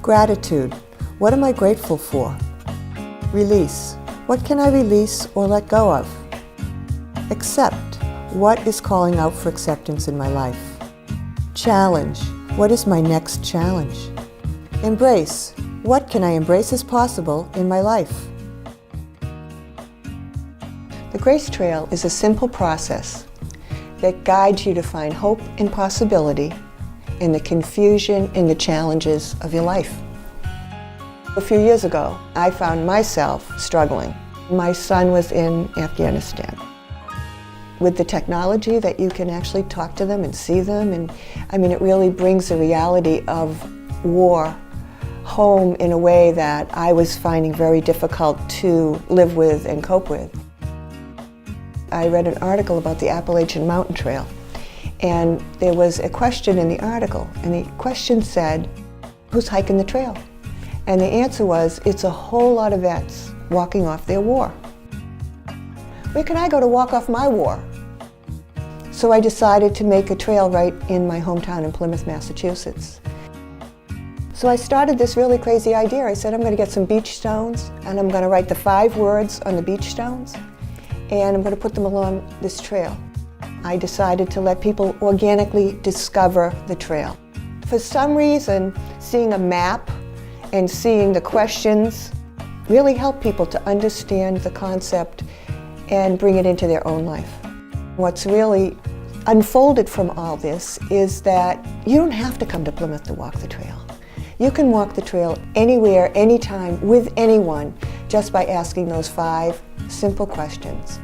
Gratitude. What am I grateful for? Release. What can I release or let go of? Accept. What is calling out for acceptance in my life? Challenge. What is my next challenge? Embrace. What can I embrace as possible in my life? The Grace Trail is a simple process that guides you to find hope and possibility in the confusion and the challenges of your life. A few years ago, I found myself struggling. My son was in Afghanistan. With the technology that you can actually talk to them and see them, and it really brings the reality of war home in a way that I was finding very difficult to live with and cope with. I read an article about the Appalachian Mountain Trail, and there was a question in the article, and the question said, who's hiking the trail? And the answer was, it's a whole lot of vets walking off their war. Where can I go to walk off my war? So I decided to make a trail right in my hometown in Plymouth, Massachusetts. So I started this really crazy idea. I said, I'm going to get some beach stones, and I'm going to write the 5 words on the beach stones, and I'm going to put them along this trail. I decided to let people organically discover the trail. For some reason, seeing a map and seeing the questions really helped people to understand the concept and bring it into their own life. What's really unfolded from all this is that you don't have to come to Plymouth to walk the trail. You can walk the trail anywhere, anytime, with anyone, just by asking those 5 simple questions.